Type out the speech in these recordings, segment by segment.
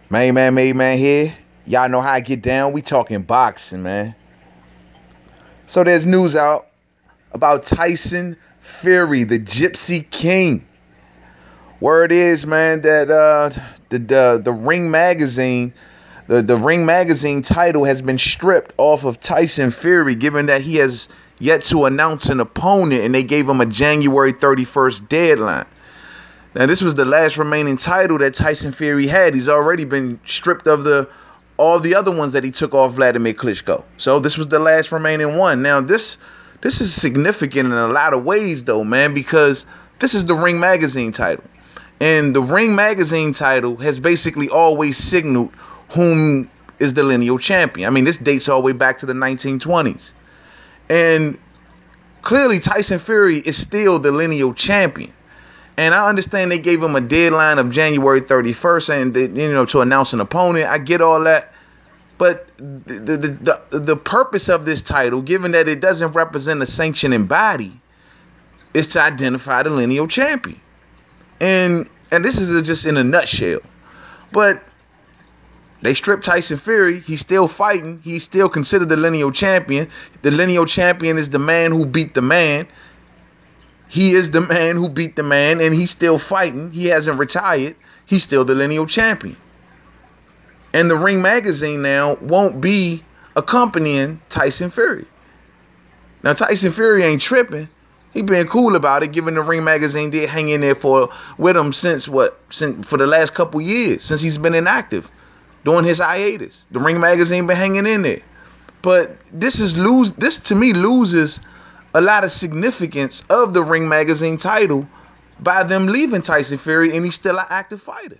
Made man here. Y'all know how I get down. We talking boxing, man. So there's news out about Tyson Fury, the Gypsy King. Word is, man, that the Ring magazine, the Ring magazine title has been stripped off of Tyson Fury, given that he has yet to announce an opponent, and they gave him a January 31st deadline. Now, this was the last remaining title that Tyson Fury had. He's already been stripped of all the other ones that he took off Vladimir Klitschko. So this was the last remaining one. Now, this is significant in a lot of ways, though, man, because this is the Ring magazine title. And the Ring magazine title has basically always signaled whom is the lineal champion. I mean, this dates all the way back to the 1920s. And clearly, Tyson Fury is still the lineal champion. And I understand they gave him a deadline of January 31st and to announce an opponent. I get all that. But the purpose of this title, given that it doesn't represent a sanctioning body, is to identify the lineal champion. And this is just in a nutshell. But they stripped Tyson Fury. He's still fighting. He's still considered the lineal champion. The lineal champion is the man who beat the man. He is the man who beat the man, and he's still fighting. He hasn't retired. He's still the lineal champion. And the Ring magazine now won't be accompanying Tyson Fury. Now, Tyson Fury ain't tripping. He been cool about it, given the Ring magazine did hang in there with him since for the last couple years, since he's been inactive, during his hiatus. The Ring magazine been hanging in there. But this to me loses a lot of significance of the Ring magazine title by them leaving Tyson Fury, and he's still an active fighter.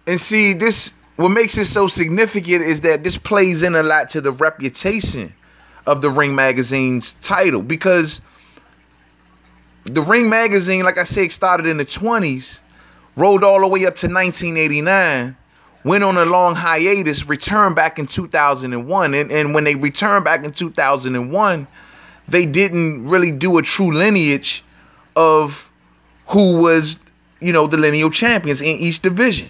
And see, what makes it so significant is that this plays in a lot to the reputation of the Ring magazine's title, because the Ring magazine, like I said, started in the 20s, rolled all the way up to 1989, went on a long hiatus, returned back in 2001. And when they returned back in 2001, they didn't really do a true lineage of who was, the lineal champions in each division.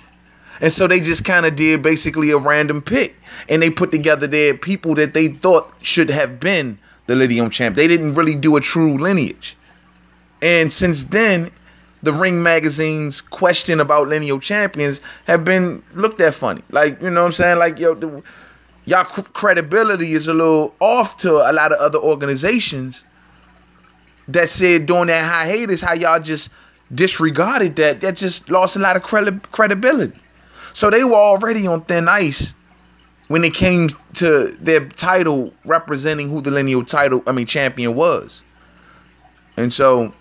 And so they just kind of did basically a random pick. And they put together their people that they thought should have been the lineal champ. They didn't really do a true lineage. And since then, the Ring magazine's question about lineal champions have been looked at funny. Like, you know what I'm saying? Like, y'all credibility is a little off to a lot of other organizations that said during that hiatus how y'all just disregarded that. That just lost a lot of credibility. So they were already on thin ice when it came to their title representing who the lineal champion was. And so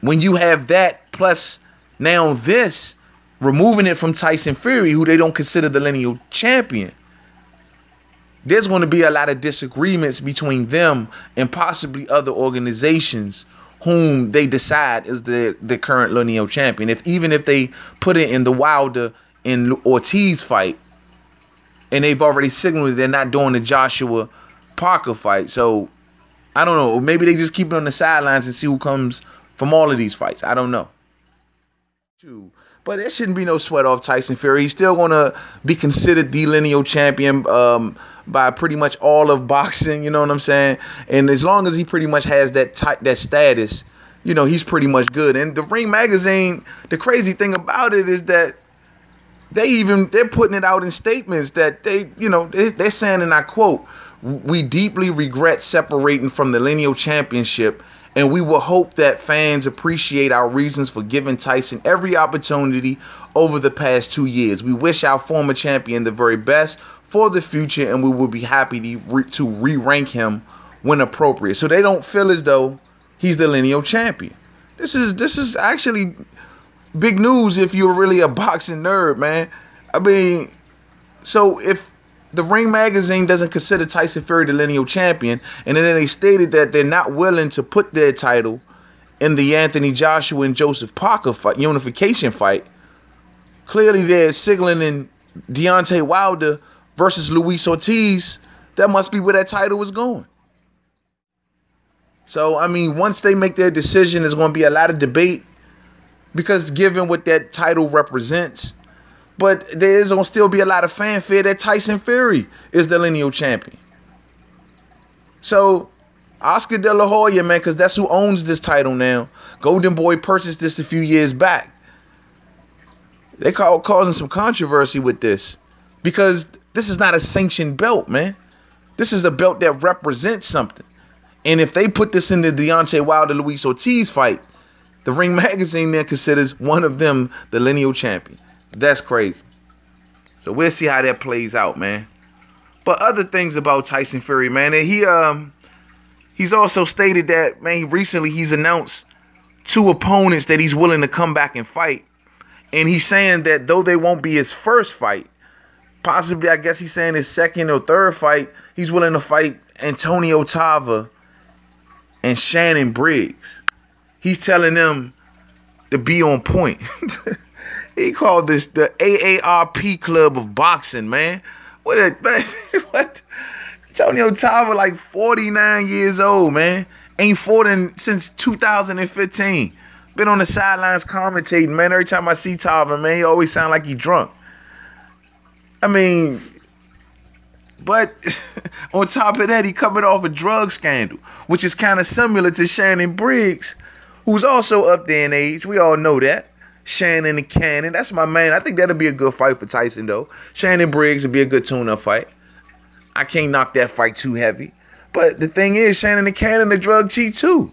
when you have that plus now this, removing it from Tyson Fury, who they don't consider the lineal champion, there's going to be a lot of disagreements between them and possibly other organizations whom they decide is the current lineal champion. Even if they put it in the Wilder and Ortiz fight, and they've already signaled they're not doing the Joshua Parker fight. So I don't know. Maybe they just keep it on the sidelines and see who comes from all of these fights. I don't know. But there shouldn't be no sweat off Tyson Fury. He's still going to be considered the lineal champion by pretty much all of boxing. You know what I'm saying? And as long as he pretty much has that status, he's pretty much good. And the Ring magazine, the crazy thing about it is that they're putting it out in statements that they're saying, and I quote, "We deeply regret separating from the lineal championship, and we will hope that fans appreciate our reasons for giving Tyson every opportunity over the past 2 years. We wish our former champion the very best for the future, and we will be happy to re-rank him when appropriate." So they don't feel as though he's the lineal champion. This is actually big news if you're really a boxing nerd, man. I mean, so if the Ring magazine doesn't consider Tyson Fury the lineal champion, and then they stated that they're not willing to put their title in the Anthony Joshua and Joseph Parker fight, unification fight, clearly they're signaling in Deontay Wilder versus Luis Ortiz. That must be where that title is going. So, I mean, once they make their decision, there's going to be a lot of debate, because given what that title represents, But there is gonna still be a lot of fanfare that Tyson Fury is the lineal champion. So Oscar De La Hoya, man, because that's who owns this title now. Golden Boy purchased this a few years back. They causing some controversy with this because this is not a sanctioned belt, man. This is a belt that represents something. And if they put this in the Deontay Wilder Luis Ortiz fight, the Ring Magazine then considers one of them the lineal champion. That's crazy. So we'll see how that plays out, man. But other things about Tyson Fury, man, and he's also stated that, man, recently he's announced 2 opponents that he's willing to come back and fight. And he's saying that though they won't be his first fight, possibly, I guess he's saying his second or third fight, he's willing to fight Antonio Tarver and Shannon Briggs. He's telling them to be on point. He called this the AARP club of boxing, man. What? Antonio Tarver, like 49 years old, man. Ain't fought since 2015. Been on the sidelines commentating, man. Every time I see Tarver, man, he always sound like he drunk. I mean, but on top of that, he coming off a drug scandal, which is kind of similar to Shannon Briggs, who's also up there in age. We all know that. Shannon and Cannon. That's my man. I think that'll be a good fight for Tyson, though. Shannon Briggs would be a good tune-up fight. I can't knock that fight too heavy. But the thing is, Shannon and Cannon are drug cheat, too.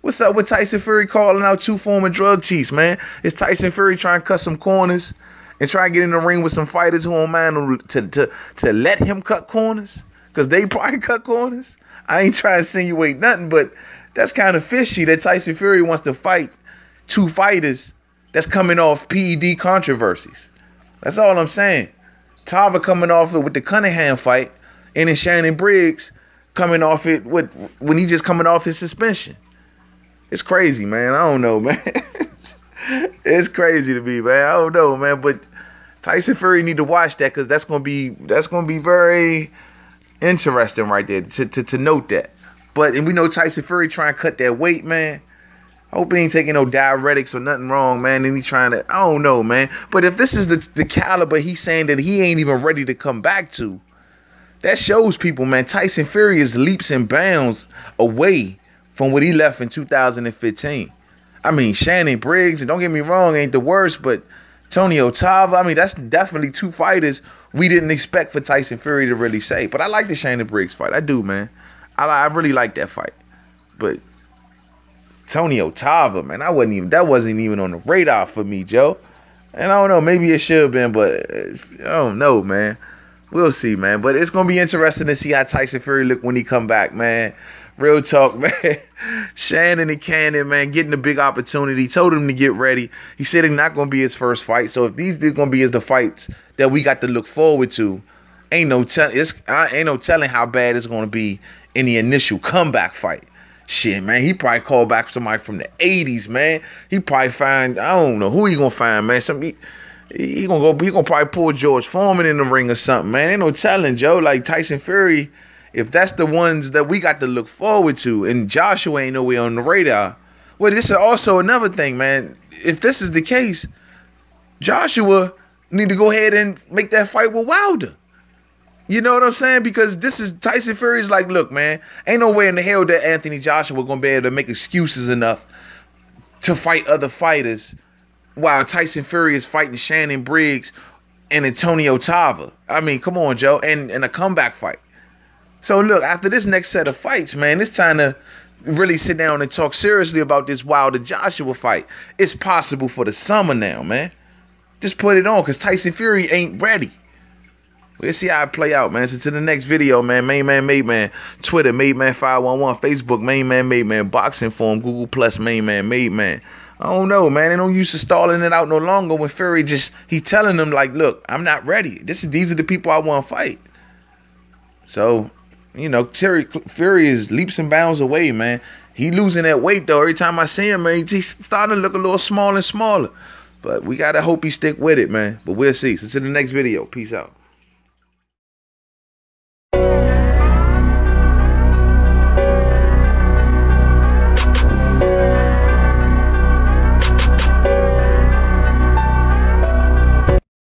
What's up with Tyson Fury calling out 2 former drug cheats, man? Is Tyson Fury trying to cut some corners and try to get in the ring with some fighters who don't mind to let him cut corners? Because they probably cut corners. I ain't trying to insinuate nothing, but that's kind of fishy that Tyson Fury wants to fight 2 fighters that's coming off PED controversies. That's all I'm saying. Tarver coming off it with the Cunningham fight, and then Shannon Briggs coming off it when he just coming off his suspension. It's crazy, man. I don't know, man. It's crazy to me, man. I don't know, man. But Tyson Fury need to watch that because that's gonna be very interesting right there to note that. But and we know Tyson Fury trying to cut that weight, man. I hope he ain't taking no diuretics or nothing wrong, man. And he trying to, I don't know, man. But if this is the caliber he's saying that he ain't even ready to come back to, that shows people, man, Tyson Fury is leaps and bounds away from what he left in 2015. I mean, Shannon Briggs, and don't get me wrong, ain't the worst, but Antonio Tarver, I mean, that's definitely 2 fighters we didn't expect for Tyson Fury to really say. But I like the Shannon Briggs fight. I do, man. I really like that fight. But Antonio Tarver, man, that wasn't even on the radar for me, Joe. And I don't know, maybe it should have been, but I don't know, man. We'll see, man. But it's going to be interesting to see how Tyson Fury look when he come back, man. Real talk, man. Shannon and Cannon, man, getting a big opportunity. Told him to get ready. He said it's not going to be his first fight. So if these are going to be the fights that we got to look forward to, ain't no telling how bad it's going to be in the initial comeback fight. Shit, man, he probably called back somebody from the 80s, man. He probably find, I don't know who he going to find, man. He gonna probably pull George Foreman in the ring or something, man. Ain't no telling, Joe. Like Tyson Fury, if that's the ones that we got to look forward to, and Joshua ain't nowhere on the radar. Well, this is also another thing, man. If this is the case, Joshua need to go ahead and make that fight with Wilder. You know what I'm saying? Because this is Tyson Fury's like, look, man, ain't no way in the hell that Anthony Joshua gonna be able to make excuses enough to fight other fighters while Tyson Fury is fighting Shannon Briggs and Antonio Tarver. I mean, come on, Joe, and a comeback fight. So look, after this next set of fights, man, it's time to really sit down and talk seriously about this Wilder Joshua fight. It's possible for the summer now, man. Just put it on, because Tyson Fury ain't ready. We'll see how it play out, man. So to the next video, man. Main Man, Made Man. Twitter, Made Man 511. Facebook, Main Man, Made Man. Boxing Forum, Google Plus, Main Man, Made Man. I don't know, man. They don't use to stalling it out no longer when Fury he's telling them, like, look, I'm not ready. These are the people I want to fight. So, you know, Fury is leaps and bounds away, man. He losing that weight, though. Every time I see him, man, he's starting to look a little smaller and smaller. But we got to hope he stick with it, man. But we'll see. So to the next video. Peace out.